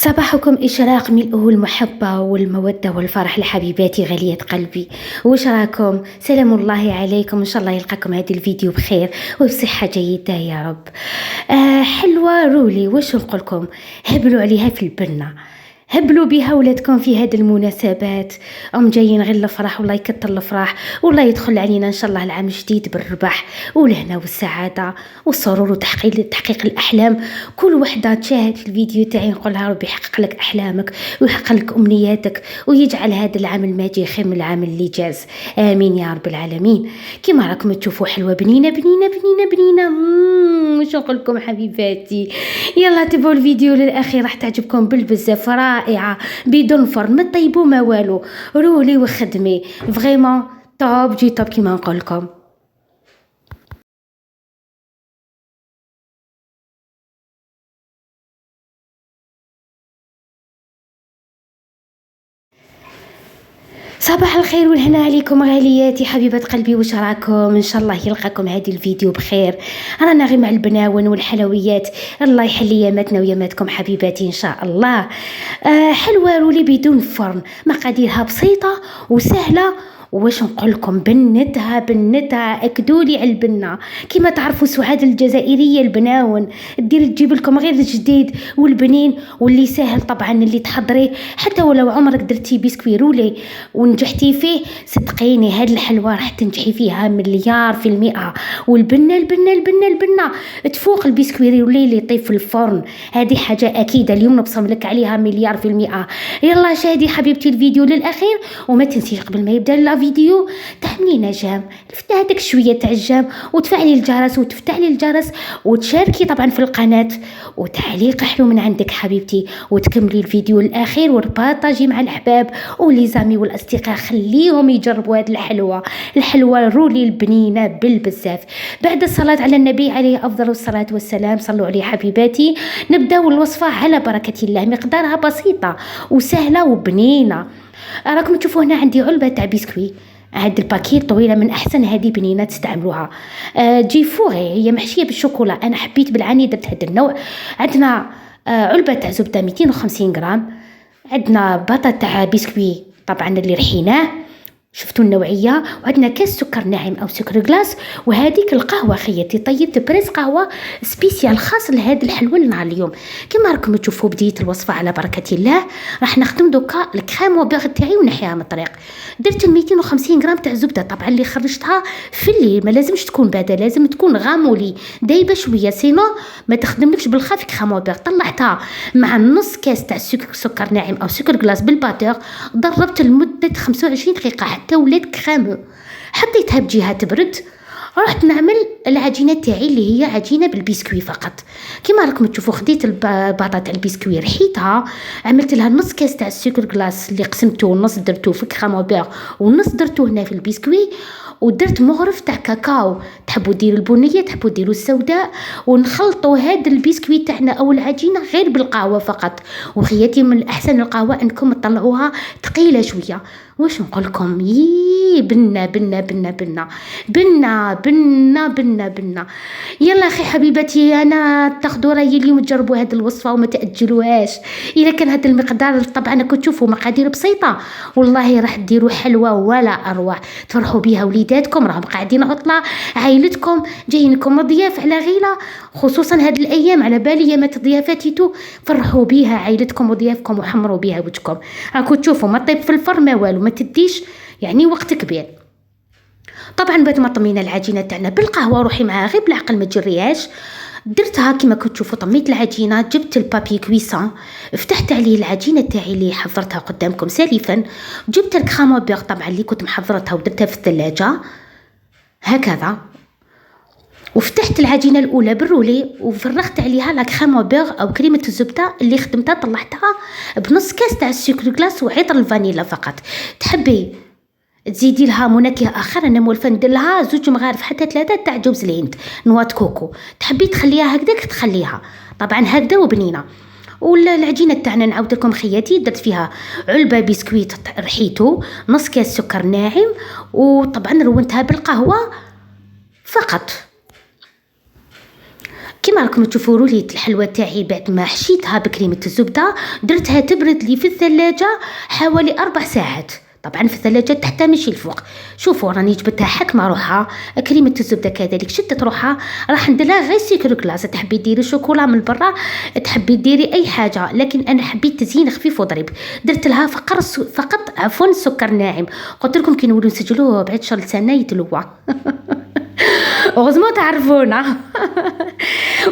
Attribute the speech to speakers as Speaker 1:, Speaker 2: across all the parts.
Speaker 1: صباحكم إشراق ملؤه المحبة والمودة والفرح لحبيباتي غالية قلبي. وش راكم؟ سلام الله عليكم، إن شاء الله يلقاكم هذا الفيديو بخير وبصحة جيدة يا رب. حلوة رولي، وش نقولكم؟ هبلوا عليها في البنة، هبلوا بها ولادكم في هذه المناسبات. جايين غير الفرح، والله يكتر الفرح، والله يدخل علينا ان شاء الله العام الجديد بالربح والهنا والسعاده والسرور وتحقيق الاحلام. كل وحده تشاهد في الفيديو تاعي نقولها ربي يحقق لك احلامك ويحقق لك امنياتك ويجعل هذا العام الماضي خير من العام اللي جاز، امين يا رب العالمين. كما راكم تشوفوا حلوه بنينه بنينه بنينه بنينه. وش نقول لكم حبيباتي؟ يلا تبعوا الفيديو للاخير، راح تعجبكم بالبزاف، رائعه بدون فرن، ما طيبوا ما والو، رولي وخدمي فريمون توب جي توب كيما نقول لكم. صباح الخير والهنا عليكم غالياتي حبيبات قلبي، وش راكم؟ ان شاء الله يلقاكم هذه الفيديو بخير. رانا غير مع البناون والحلويات، الله يحلي ياماتنا وياماتكم حبيباتي ان شاء الله. حلوه رولي بدون فرن، مقاديرها بسيطه وسهله. واش نقول لكم؟ بنتها اكدولي على البنه. كما تعرفوا سعاد الجزائريه البناون تجيب لكم غير الجديد والبنين، واللي سهل طبعا اللي تحضريه. حتى ولو عمرك درتي بسكوي رولي ونجحتي فيه، صدقيني هاد الحلوه راح تنجحي فيها 100%. والبنه البنه تفوق البسكوي رولي اللي يطيب في الفرن، هذه حاجه اكيده اليوم نبصم لك عليها 100%. يلا شاهدي حبيبتي الفيديو للاخير، وما تنسيش قبل ما يبدا فيديو تحملي جام، لفتها هذاك شويه تاع الجام، وتفعلي الجرس وتفتحي الجرس وتشاركي طبعا في القناه، وتعليق حلو من عندك حبيبتي، وتكملي الفيديو الاخير وتبارطاجي مع الاحباب وليزامي والاصدقاء، خليهم يجربوا هذه الحلوه رولي البنينه بالبزاف. بعد الصلاه على النبي عليه افضل الصلاه والسلام، صلوا عليه حبيباتي. نبداو الوصفه على بركه الله، مقدارها بسيطه وسهله وبنينه. راكم تشوفوا هنا عندي علبه تاع بسكوي، هاد الباكيت طويله من احسن هذه بنينه تستعملوها. تجي فوغي، هي محشيه بالشوكولا، انا حبيت بالعاني درت هذا النوع. عندنا علبه تاع زبده 250 غرام، عندنا بطاطا تاع بسكوي طبعا اللي رحيناه، شفتوا النوعيه، وعندنا كاس سكر ناعم او سكر غلاس، وهذيك القهوه خيتي طيبت بريس قهوه سبيسيال خاص لهذه الحلوه لنهار اليوم. كما راكم تشوفوا بدية الوصفه على بركه الله. راح نخدم دوكا الكريم وبيغ تاعي ونحيها من الطريق. درت 250 غرام تاع زبده طبعا اللي خرجتها في الليل، ما لازمش تكون بارده، لازم تكون غامولي دايبه شويه، سينو ما تخدملكش بالخفيف كريم وبيغ. طلعتها مع نص كاس تاع سكر ناعم او سكر غلاس بالباتور، ضربت لمده 25 دقيقه حتى ولات كريمو. حطيتها بجهه تبرد، رحت نعمل العجينه تاعي اللي هي عجينه بالبسكوي فقط. كما راكم تشوفوا خديت الباطا تاع البسكوي رحيتها، عملت لها نص كاس تاع السكر غلاس اللي قسمته، نص درتو في كريم بيغ ونص درتو هنا في البسكوي، ودرت مغرف تاع كاكاو، تحبوا ديروا البنيه تحبوا ديروا السوداء، ونخلطوا هذا البسكوي تاعنا او العجينه غير بالقهوه فقط. وخياتي من الاحسن القهوه انكم تطلعوها ثقيله شويه. واش نقول لكم؟ بنه بنه بنه بنه بنه بنه بنه بنه. يلا اخي حبيبتي، انا تاخذوا رايي اليوم تجربوا هذه الوصفه وما تاجلوهاش. اذا كان هذا المقدار طبعا راكم تشوفوا مقادير بسيطه، والله راح ديروا حلوه ولا اروع، تفرحوا بها وليداتكم، راهم قاعدين عطله، عائلتكم جايينكم ضياف على غيله، خصوصا هذه الايام على بالي يامات ضيافاتيتو، فرحوا بها عائلتكم وضيافكم وحمروا بها وجهكم. راكم تشوفوا ما طيب في الفرن ما والو، ما تديش يعني وقت كبير. طبعا بعد ما طمينا العجينه تاعنا بالقهوه، روحي معها غير بالعقل ما تجريهاش. درتها كما كنت تشوفوا، طميت العجينه، جبت البابي كويسان، فتحت عليه العجينه تاعي اللي حضرتها قدامكم سالفا، جبت الكريم بيغ طبعا اللي كنت محضرتها ودرتها في الثلاجه هكذا، وفتحت العجينه الاولى بالرولي وفرغت عليها لا كريم بيغ او كريمه الزبده اللي خدمتها، طلعتها بنص كاس تاع السكر غلاس وعطر الفانيلا فقط. تحبي تزيدي لها منكه اخر، انا مولفه ندير لها 2 مغارف حتى 3 تاع جوز الهند نوات كوكو. تحبي تخليها هكذاك تخليها طبعا هكذا وبنينه. والعجينه تاعنا نعاود لكم خياتي، درت فيها علبه بسكويت رحيتو، نص كاس سكر ناعم، وطبعا رونتها بالقهوه فقط. كما راكم تشوفوا رولية الحلوى تاعي بعد ما حشيتها بكريمة الزبدة درتها تبرد لي في الثلاجة حوالي 4 ساعات. طبعا في الثلاجة تحت ماشي الفوق. شوفوا راني جبتها حكمة روحها. كريمة الزبدة كذلك شدت روحها. راح نديرها غير سكر كلاص، تحبي ديري شوكولا من برا، تحبي ديري اي حاجة، لكن انا حبيت تزيين خفيف وظريف. درت لها فقط عفوا سكر ناعم. قلت لكم كي نولوا نسجلوه بعد شهر سنة يتلوى. وغزمو تعرفونا.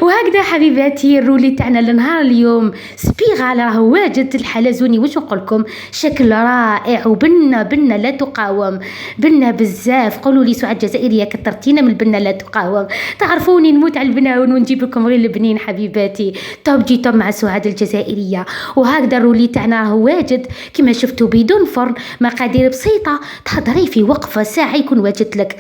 Speaker 1: وهكذا حبيباتي الرولي تاعنا لنهار اليوم سبيغال راه واجد الحلزوني. واش نقول لكم، شكل رائع وبنه لا تقاوم، بنه بزاف. قولوا لي سعاد جزائريه كثرتينا من البنه لا تقاوم. تعرفوني نموت على البناون ونجيب لكم غير البنين حبيباتي. توب جي توب مع سعاد الجزائريه. وهكذا الرولي تاعنا راه واجد كما شفتوا بدون فرن، مقادير بسيطه، تحضري في وقفه ساعه يكون واجد لك.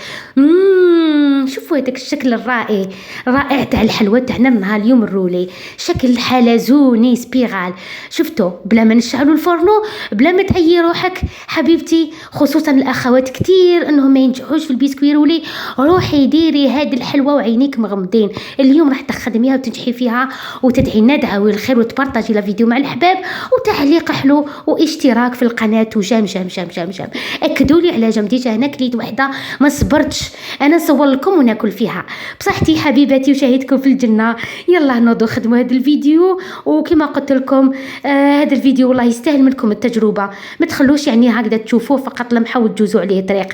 Speaker 1: شوفوا هذاك الشكل الرائع تاع الحلوى تاعنا نهار اليوم الرولي، شكل حلزوني سبيغال. شفتوا بلا ما نشعلوا الفرنو، بلا ما تعيي روحك حبيبتي، خصوصا الاخوات كتير انهم ما ينجحوش في البسكوي رولي. روحي ديري هذه الحلوى وعينيك مغمضين. اليوم راح تخدميها وتنجحي فيها وتدعي لنا دعاوي الخير وتبارطاجي الفيديو مع الحباب وتعليق حلو واشتراك في القناه وجام جام جام جام جام. اكدوا لي على جام. ديجا هنا كليت وحده ما صبرتش انا نصور لكم وناكل فيها بصحتي حبيباتي وشاهدكم في الجنه. يلا نوضوا خدموا هذا الفيديو، وكما قلت لكم هذا الفيديو والله يستاهل منكم التجربه. ما تخلوش يعني هكذا تشوفوه فقط لمحه وتجوزوا عليه طريق.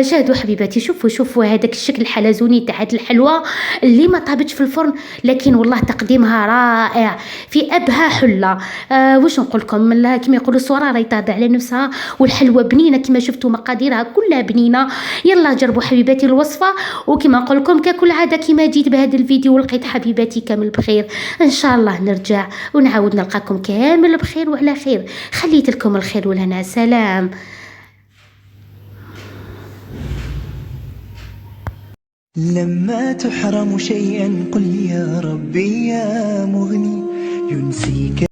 Speaker 1: شاهدوا حبيباتي، شوفوا هذاك الشكل الحلزوني تاع الحلوى اللي ما طابتش في الفرن، لكن والله تقديمها رائع في ابهى حله. واش نقول لكم، كما يقولوا الصوره راهي تهضر على نفسها، والحلوى بنينه كما شفتوا مقاديرها كلها بنينه. يلا جربوا حبيباتي الوصفه، وكما نقول لكم ككل عاده كما جيت بهذا الفيديو ولقيت حبيباتي كامل بخير. ان شاء الله نرجع ونعاود نلقاكم كامل بخير وعلى خير. خليت لكم الخير والهنا. سلام.
Speaker 2: لما تحرم شيئا قل يا ربي يا مغني ينسيك.